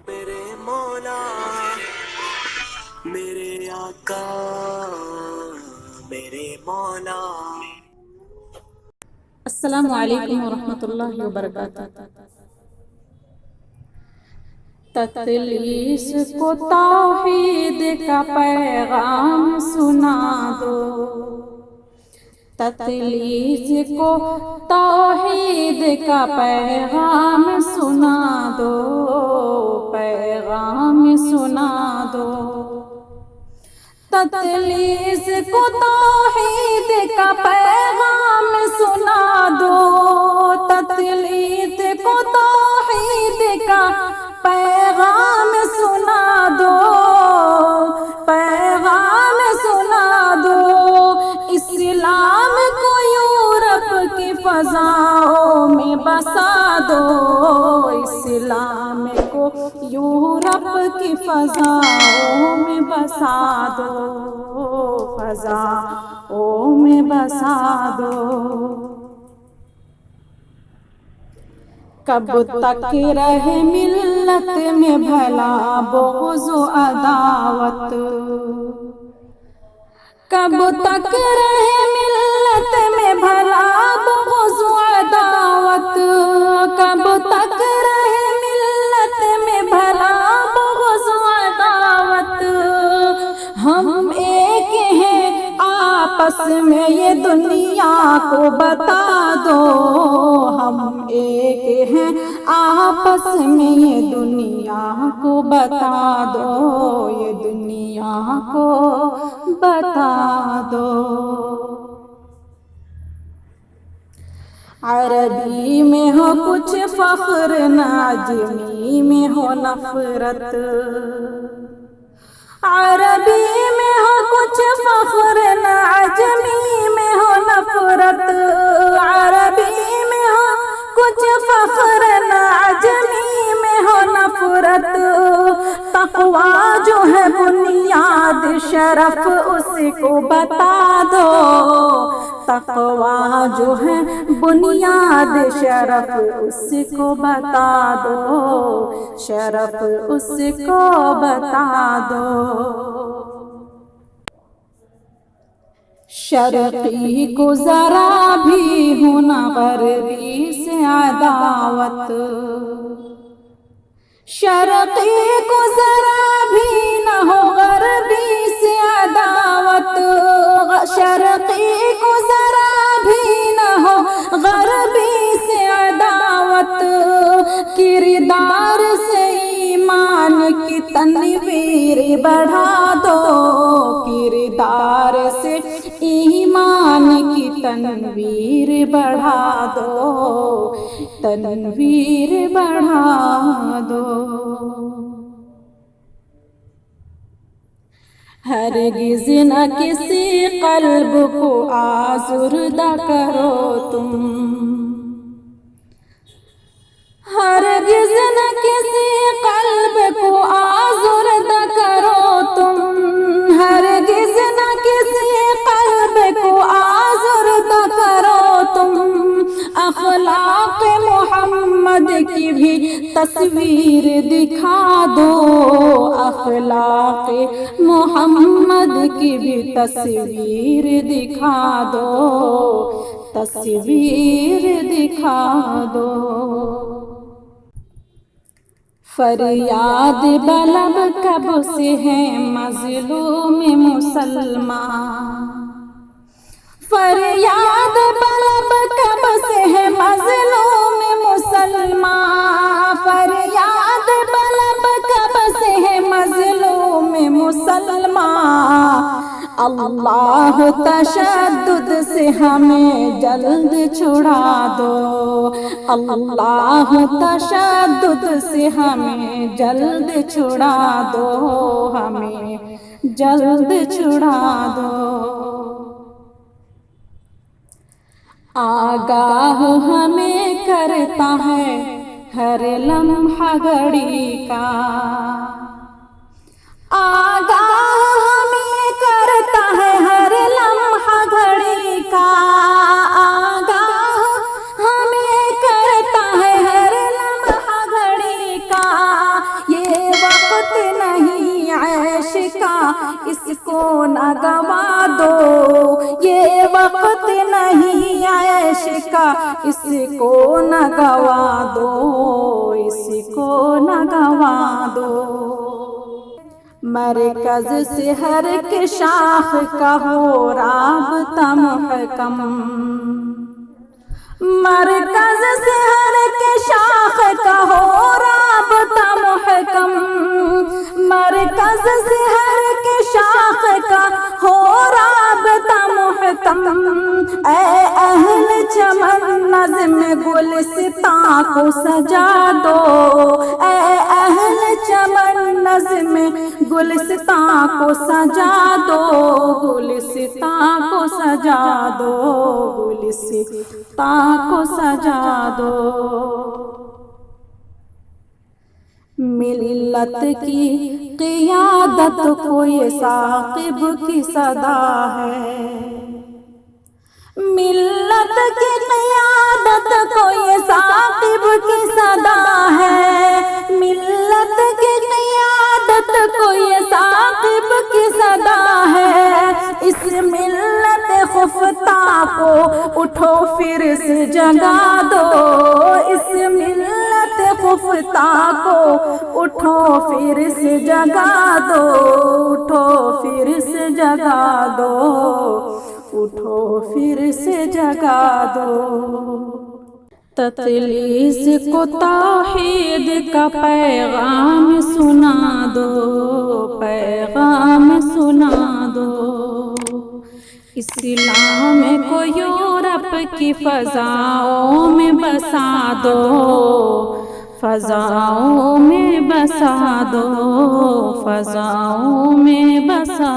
میرے مولا میرے آقا میرے مولا۔ السلام علیکم ورحمۃ اللہ وبرکاتہ۔ تتلیس کو توحید کا پیغام سنا دو، تتلیس کو توحید کا پیغام سنا دو، پیغام سنا دو۔ تتلیس کو توحید کا پیغام سنا دو، تتلیس کو توحید کا پیغام سنا دو، پیغام سنا دو۔ اسلام کو یورپ کی فضاؤں میں بسا دو، اسلام کو یورپ کی فضاؤں میں بسا دو، فضاؤں میں بسا دو۔ کب تک رہے ملت میں بھلا بغض و عداوت، کب تک رہے ملت میں بھلا بغض و عداوت، کب تک رہے ملت میں بھلا بغض و عداوت۔ ہم ایک ہیں آپس میں یہ دنیا کو بتا دو، ہم ایک ہیں آپس میں یہ دنیا کو بتا دو، یہ دنیا کو بتا دو۔ عربی میں ہو کچھ فخر نہ عجمی میں ہو نفرت، عربی میں ہو کچھ فخر نہ عجمی میں ہو نفرت، عربی میں ہو کچھ فخر نہ عجمی میں ہو نفرت۔ تقویٰ جو ہے بنیاد شرف اس کو بتا دو، تقویٰ جو ہے بنیاد شرف اس کو بتا دو، شرف اس کو بتا دو۔ شرقی کو ذرا بھی ہو نہ غربی سے عداوت، شرقی کو ذرا بھی نہ ہو غربی سے عداوت، شرقی کو ذرا بھی نہ ہو غربی سے عداوت۔ کردار سے ایمان کی تنویر بڑھا دو، کردار سے ایمان کی تنویر بڑھا دو، تنویر بڑھا دو۔ ہرگز نہ کسی قلب کو آزردہ کرو تم، ہرگز نہ کسی قلب کو آزردہ کرو تم، ہرگز نہ کسی قلب کو آزردہ کرو تم۔ اخلاق محمد کی بھی تصویر دکھا دو، اخلاق محمد کی بھی تصویر دکھا دو، تصویر دکھا دو۔ فریاد بلب کب سے ہے مظلوم مسلمان، فریاد بلب کب سے ہے مظلوم مسلمان، فریاد بلب کب سے ہے مظلوم مسلمان۔ اللہ تشدد سے ہمیں جلد چھڑا دو، اللہ تشدد سے ہمیں جلد چھڑا دو، ہمیں جلد چھڑا دو۔ آگاہ ہمیں کرتا ہے ہر لمحہ گھڑی کا، آگاہ ہمیں کرتا ہے ہر لمحہ گھڑی کا، آگاہ ہمیں کرتا ہے ہر لمحہ گھڑی کا۔ یہ وقت نہیں عیش کا، اس کو نہ گوا دو، اس کو نہ گوا دو۔ مرکز سے ہر کے شاخ کا ہو رابطہ محکم، مرکز سے ہر کے شاخ کا ہو رابطہ محکم، مرکز سے ہر کے شاخ کا ہو رابطہ محکم۔ اے اہل چمن نظم گلستاں کو سجا دو، اے اہل چمن نظم گلستاں کو سجا دو، گلستاں کو سجا دو، گلستاں کو سجا دو۔ ملت کی قیادت کو یہ ثاقب کی صدا ہے، ملت کی قیادت کو یہ ثاقب کی صدا ہے، ملت کی قیادت کو یہ ثاقب کی صدا ہے۔ اس ملت خفتہ کو اٹھو پھر سے جگا دو، اس ملت خفتہ کو اٹھو پھر سے جگا دو، اٹھو پھر سے جگا دو، اٹھو پھر سے جگا دو۔ تتلیس کو توحید کا پیغام سنا دو، پیغام سنا دو۔ اسلام کو یورپ کی فضاؤں میں بسا دو، فضاؤں میں بسا دو، فضاؤں میں بسا